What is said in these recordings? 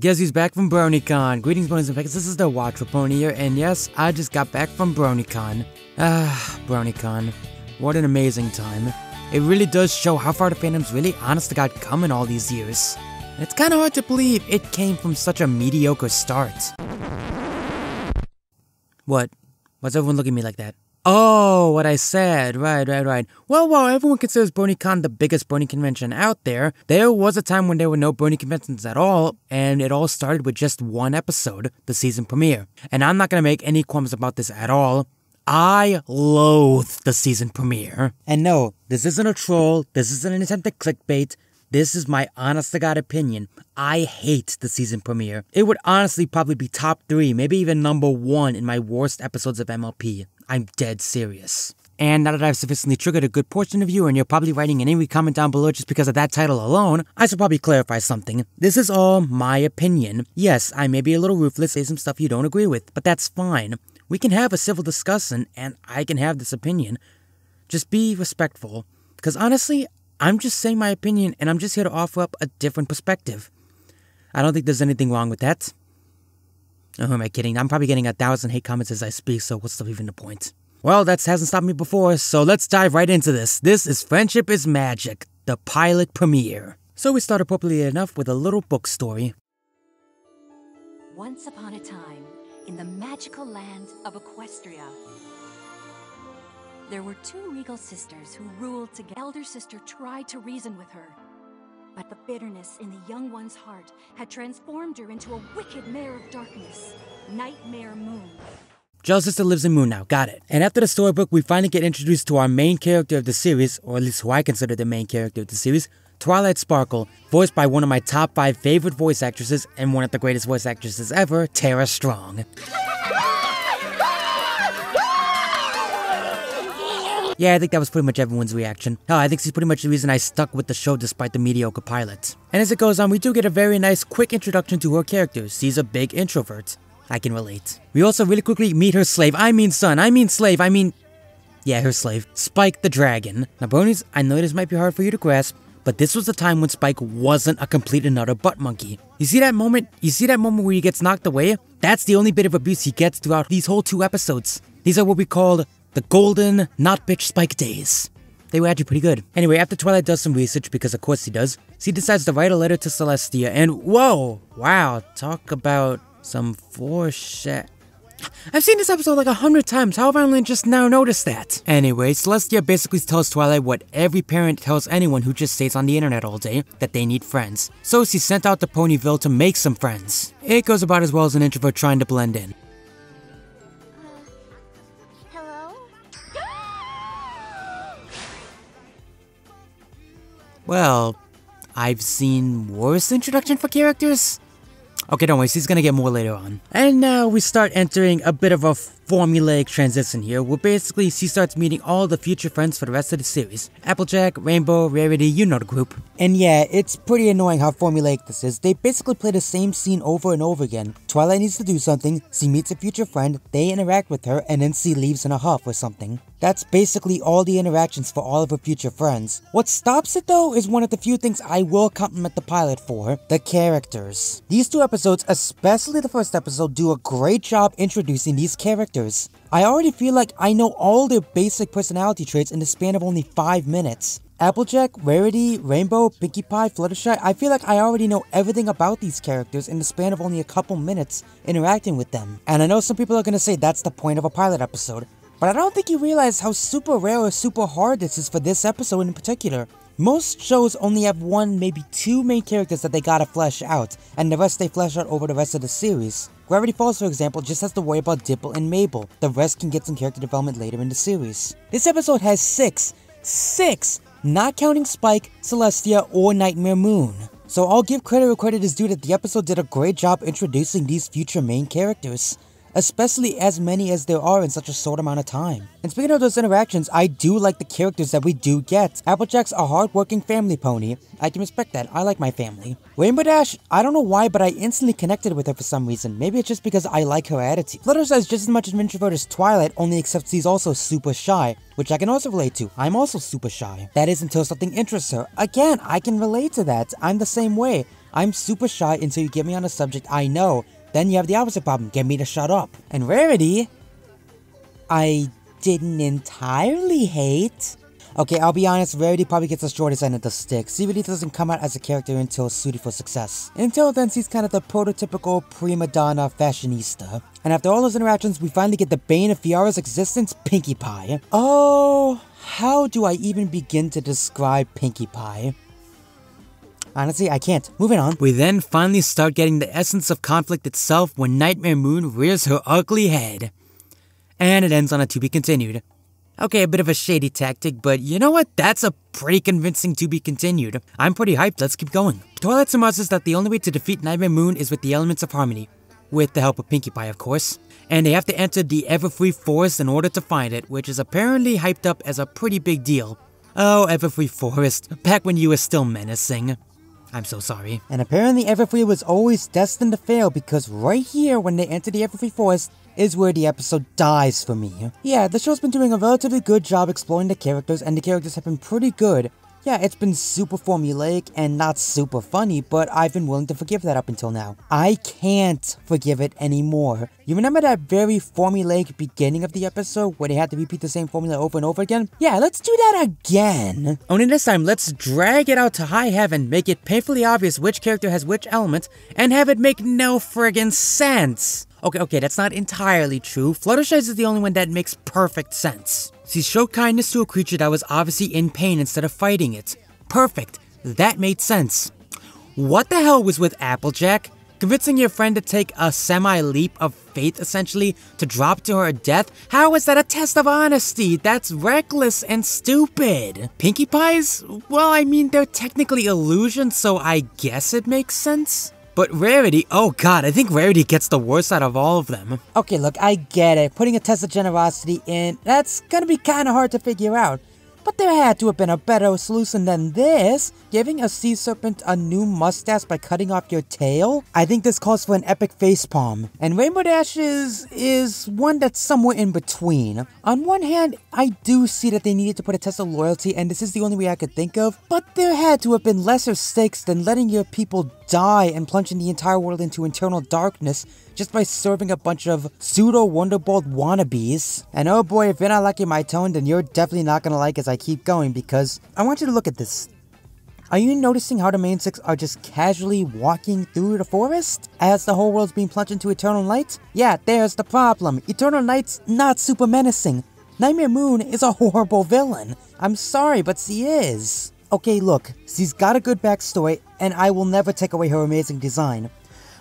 guess he's back from BronyCon. Greetings, Ponies and Peckers. This is the Watchful Pony here, and yes, I just got back from BronyCon. BronyCon. What an amazing time. It really does show how far the fandom's really honest to God come in all these years. And it's kinda hard to believe it came from such a mediocre start. What? Why's everyone looking at me like that? Oh, what I said. Right. Well, while everyone considers BronyCon the biggest Brony convention out there was a time when there were no Brony conventions at all, and it all started with just one episode, the season premiere. And I'm not gonna make any qualms about this at all. I loathe the season premiere. And no, this isn't a troll, this isn't an attempt at clickbait. This is my honest-to-God opinion. I hate the season premiere. It would honestly probably be top 3, maybe even number 1 in my worst episodes of MLP. I'm dead serious. And now that I've sufficiently triggered a good portion of you and you're probably writing an angry comment down below just because of that title alone, I should probably clarify something. This is all my opinion. Yes, I may be a little ruthless, say some stuff you don't agree with, but that's fine. We can have a civil discussion and I can have this opinion. Just be respectful. Because honestly, I'm just saying my opinion, and I'm just here to offer up a different perspective. I don't think there's anything wrong with that. Oh, who am I kidding? I'm probably getting 1,000 hate comments as I speak, so what's even the point? Well, that hasn't stopped me before, so let's dive right into this. This is Friendship is Magic, the pilot premiere. So we start appropriately enough with a little book story. Once upon a time, in the magical land of Equestria, there were 2 regal sisters who ruled together. Elder sister tried to reason with her, but the bitterness in the young one's heart had transformed her into a wicked mare of darkness, Nightmare Moon. Jill's sister lives in Moon now, got it. And after the storybook, we finally get introduced to our main character of the series, or at least who I consider the main character of the series, Twilight Sparkle, voiced by one of my top 5 favorite voice actresses and one of the greatest voice actresses ever, Tara Strong. Yeah, I think that was pretty much everyone's reaction. Hell, I think she's pretty much the reason I stuck with the show despite the mediocre pilot. And as it goes on, we do get a very nice quick introduction to her character. She's a big introvert. I can relate. We also really quickly meet her slave. I mean slave, yeah, her slave, Spike the Dragon. Now, bronies, I know this might be hard for you to grasp, but this was the time when Spike wasn't a complete and utter butt monkey. You see that moment? Where he gets knocked away? That's the only bit of abuse he gets throughout these whole 2 episodes. These are what we call the golden, not bitch Spike days. They were actually pretty good. Anyway, after Twilight does some research, because of course he does, she decides to write a letter to Celestia, and whoa, wow, talk about some foreshadow. I've seen this episode like 100 times, how have I only just now noticed that? Anyway, Celestia basically tells Twilight what every parent tells anyone who just stays on the internet all day, that they need friends. So she's sent out to Ponyville to make some friends. It goes about as well as an introvert trying to blend in. Well, I've seen worse introduction for characters. Okay, don't worry, she's gonna get more later on. And now we start entering a bit of a formulaic transition here, where basically she starts meeting all the future friends for the rest of the series. Applejack, Rainbow, Rarity, you know the group. And yeah, it's pretty annoying how formulaic this is. They basically play the same scene over and over again. Twilight needs to do something, she meets a future friend, they interact with her, and then she leaves in a huff or something. That's basically all the interactions for all of her future friends. What stops it though is one of the few things I will compliment the pilot for, the characters. These 2 episodes, especially the first episode, do a great job introducing these characters. I already feel like I know all their basic personality traits in the span of only 5 minutes. Applejack, Rarity, Rainbow, Pinkie Pie, Fluttershy, I feel like I already know everything about these characters in the span of only a couple minutes interacting with them. And I know some people are gonna say that's the point of a pilot episode, but I don't think you realize how super rare or super hard this is for this episode in particular. Most shows only have 1, maybe 2 main characters that they gotta flesh out, and the rest they flesh out over the rest of the series. Gravity Falls, for example, just has to worry about Dimple and Mabel. The rest can get some character development later in the series. This episode has 6, not counting Spike, Celestia, or Nightmare Moon. So I'll give credit where credit is due that the episode did a great job introducing these future main characters. especially as many as there are in such a short amount of time. And speaking of those interactions, I do like the characters that we do get. Applejack's a hard-working family pony. I can respect that. I like my family. Rainbow Dash, I don't know why, but I instantly connected with her for some reason. Maybe it's just because I like her attitude. Fluttershy is just as much an introvert as Twilight, only except she's also super shy, which I can also relate to. I'm also super shy. That is until something interests her. Again, I can relate to that. I'm the same way. I'm super shy until you get me on a subject I know. Then you have the opposite problem, get me to shut up. And Rarity, I didn't entirely hate. Okay, I'll be honest, Rarity probably gets the shortest end of the stick. She really doesn't come out as a character until Suited for Success. Until then, she's kind of the prototypical prima donna fashionista. And after all those interactions, we finally get the bane of Fiara's existence, Pinkie Pie. Oh, how do I even begin to describe Pinkie Pie? Honestly, I can't. Moving on. We then finally start getting the essence of conflict itself when Nightmare Moon rears her ugly head. And it ends on a to be continued. Okay, a bit of a shady tactic, but you know what? That's a pretty convincing to be continued. I'm pretty hyped, let's keep going. Twilight surmises that the only way to defeat Nightmare Moon is with the elements of harmony. With the help of Pinkie Pie, of course. And they have to enter the Everfree Forest in order to find it, which is apparently hyped up as a pretty big deal. Oh, Everfree Forest, back when you were still menacing. I'm so sorry. And apparently Everfree was always destined to fail because right here when they enter the Everfree Forest is where the episode dies for me. Yeah, the show's been doing a relatively good job exploring the characters and the characters have been pretty good. Yeah, it's been super formulaic and not super funny, but I've been willing to forgive that up until now. I can't forgive it anymore. You remember that very formulaic beginning of the episode where they had to repeat the same formula over and over again? Yeah, let's do that again. Only this time, let's drag it out to high heaven, make it painfully obvious which character has which element, and have it make no friggin' sense. Okay, that's not entirely true. Fluttershy is the only one that makes perfect sense. She showed kindness to a creature that was obviously in pain instead of fighting it. Perfect. That made sense. What the hell was with Applejack? Convincing your friend to take a semi-leap of faith, essentially, to drop to her death? How is that a test of honesty? That's reckless and stupid. Pinkie Pies? Well, I mean, they're technically illusions, so I guess it makes sense. But Rarity, oh god, I think Rarity gets the worst out of all of them. Okay, look, I get it. Putting a test of generosity in, that's gonna be kinda hard to figure out. But there had to have been a better solution than this. Giving a sea serpent a new mustache by cutting off your tail? I think this calls for an epic facepalm. And Rainbow Dash is one that's somewhere in between. On one hand, I do see that they needed to put a test of loyalty, and this is the only way I could think of. But there had to have been lesser stakes than letting your people die and plunging the entire world into eternal darkness just by serving a bunch of pseudo Wonderbolt wannabes. And oh boy, if you're not liking my tone, then you're definitely not gonna like as I keep going, because I want you to look at this. Are you noticing how the main six are just casually walking through the forest as the whole world's being plunged into eternal night? Yeah, there's the problem. Eternal night's not super menacing. Nightmare Moon is a horrible villain. I'm sorry, but she is. Okay, look, she's got a good backstory, and I will never take away her amazing design.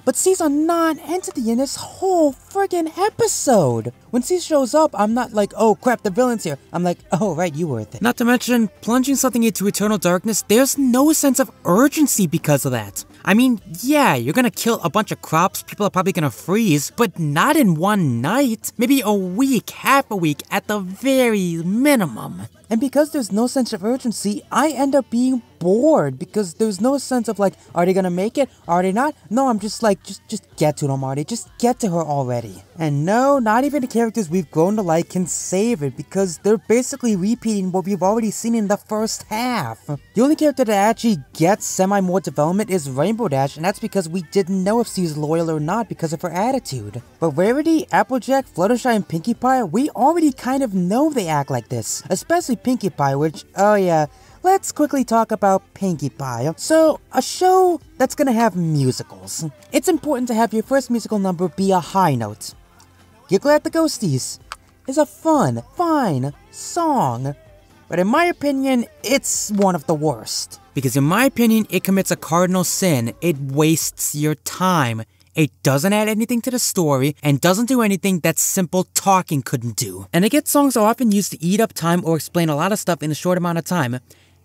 But she's a non-entity in this whole friggin' episode. When she shows up, I'm not like, oh crap, the villain's here. I'm like, oh right, you were there. Not to mention, plunging something into eternal darkness, there's no sense of urgency because of that. I mean, yeah, you're gonna kill a bunch of crops, people are probably gonna freeze, but not in one night. Maybe a week, half a week, at the very minimum. And because there's no sense of urgency, I end up being bored because there's no sense of like, are they gonna make it? Are they not? No, I'm just like, just get to them, Marty. Just get to her already. And no, not even the characters we've grown to like can save it because they're basically repeating what we've already seen in the first half. The only character that actually gets semi-more development is Rainbow Dash, and that's because we didn't know if she's loyal or not because of her attitude. But Rarity, Applejack, Fluttershy, and Pinkie Pie, we already kind of know they act like this. Especially Pinkie Pie, which, oh yeah, let's quickly talk about Pinkie Pie. So, a show that's gonna have musicals. It's important to have your first musical number be a high note. Giggle at the Ghosties is a fun, fine song, but in my opinion, it's one of the worst. Because in my opinion, it commits a cardinal sin. It wastes your time. It doesn't add anything to the story, and doesn't do anything that simple talking couldn't do. And again, songs are often used to eat up time or explain a lot of stuff in a short amount of time.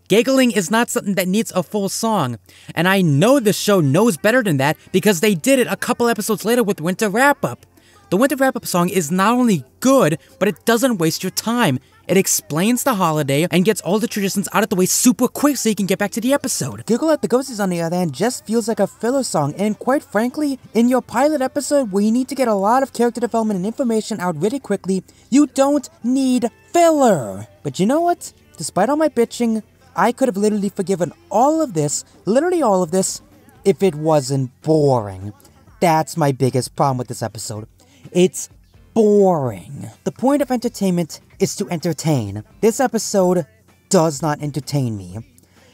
Giggling is not something that needs a full song, and I know the show knows better than that because they did it a couple episodes later with Winter Wrap-Up. The Winter Wrap-Up song is not only good, but it doesn't waste your time. It explains the holiday and gets all the traditions out of the way super quick so you can get back to the episode. Giggle at the Ghosties, on the other hand, just feels like a filler song, and quite frankly, in your pilot episode where you need to get a lot of character development and information out really quickly, you don't need filler. But you know what? Despite all my bitching, I could have literally forgiven all of this, literally all of this, if it wasn't boring. That's my biggest problem with this episode. It's boring. The point of entertainment is to entertain. This episode does not entertain me.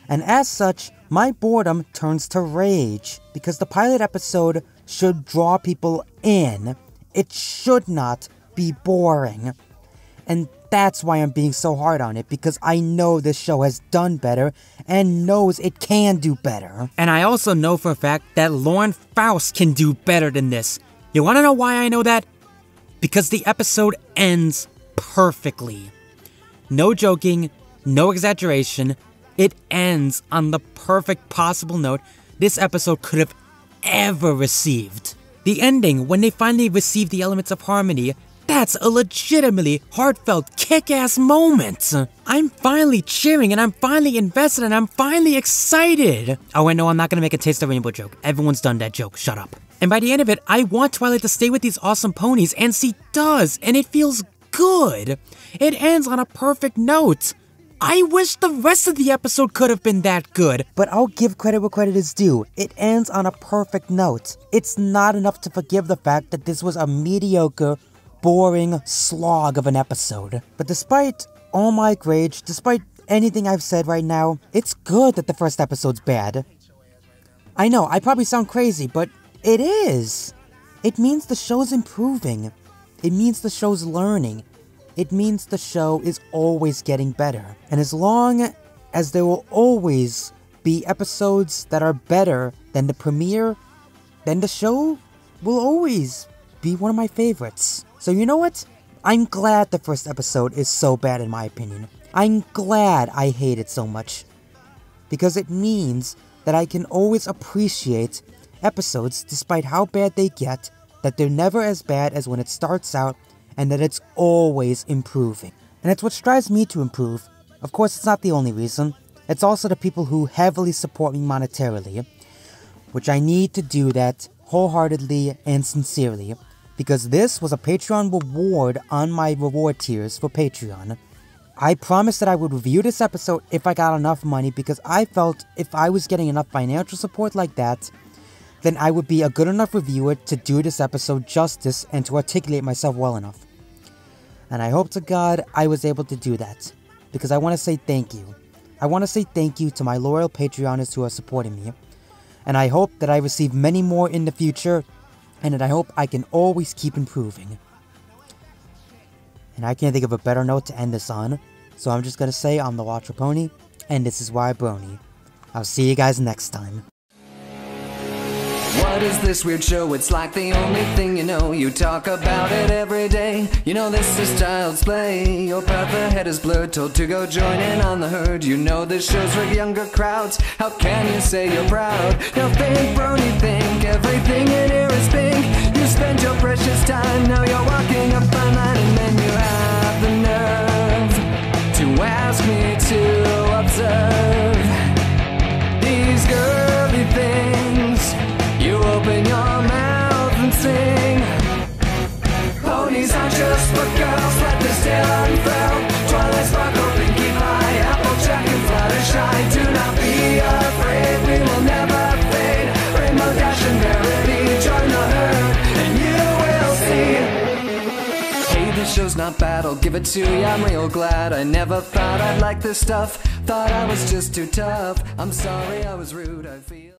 And as such, my boredom turns to rage, because the pilot episode should draw people in. It should not be boring. And that's why I'm being so hard on it, because I know this show has done better and knows it can do better. And I also know for a fact that Lauren Faust can do better than this. You wanna know why I know that? Because the episode ends perfectly. No joking, no exaggeration. It ends on the perfect possible note this episode could have ever received. The ending, when they finally receive the elements of harmony, that's a legitimately heartfelt, kick-ass moment. I'm finally cheering, and I'm finally invested, and I'm finally excited. Oh, and no, I'm not gonna make a Taste of Rainbow joke. Everyone's done that joke, shut up. And by the end of it, I want Twilight to stay with these awesome ponies, and she does, and it feels good. It ends on a perfect note. I wish the rest of the episode could have been that good, but I'll give credit where credit is due. It ends on a perfect note. It's not enough to forgive the fact that this was a mediocre, boring slog of an episode. But despite all my rage, despite anything I've said right now, it's good that the first episode's bad. I know, I probably sound crazy, but it is. It means the show's improving. It means the show's learning. It means the show is always getting better. And as long as there will always be episodes that are better than the premiere, then the show will always be one of my favorites. So you know what? I'm glad the first episode is so bad in my opinion. I'm glad I hate it so much. Because it means that I can always appreciate episodes despite how bad they get, that they're never as bad as when it starts out, and that it's always improving. And it's what drives me to improve. Of course, it's not the only reason. It's also the people who heavily support me monetarily, which I need to do that wholeheartedly and sincerely, because this was a Patreon reward on my reward tiers for Patreon. I promised that I would review this episode if I got enough money, because I felt if I was getting enough financial support like that, then I would be a good enough reviewer to do this episode justice and to articulate myself well enough. And I hope to God I was able to do that, because I want to say thank you. I want to say thank you to my loyal Patreoners who are supporting me, and I hope that I receive many more in the future, and that I hope I can always keep improving. And I can't think of a better note to end this on, so I'm just gonna say I'm the Watcher Pony, and this is why Brony. I'll see you guys next time. What is this weird show? It's like the only thing you know. You talk about it every day. You know this is child's play. Your path ahead is blurred, told to go join in on the herd. You know this show's for younger crowds. How can you say you're proud? You'll think, brony, think everything in here is pink. You spend your precious time, now you're walking a fine line, and then you have the nerve to ask me to observe these girly things. You open your mouth and sing. Ponies aren't just for girls, let this tale unfurl. Twilight sparkle, pinky pie, applejack and fluttershy. Do not be afraid, we will never fade. Rainbow Dash and Verity, join the herd, and you will see. Hey, this show's not bad, I'll give it to you, I'm real glad. I never thought I'd like this stuff, thought I was just too tough. I'm sorry I was rude, I feel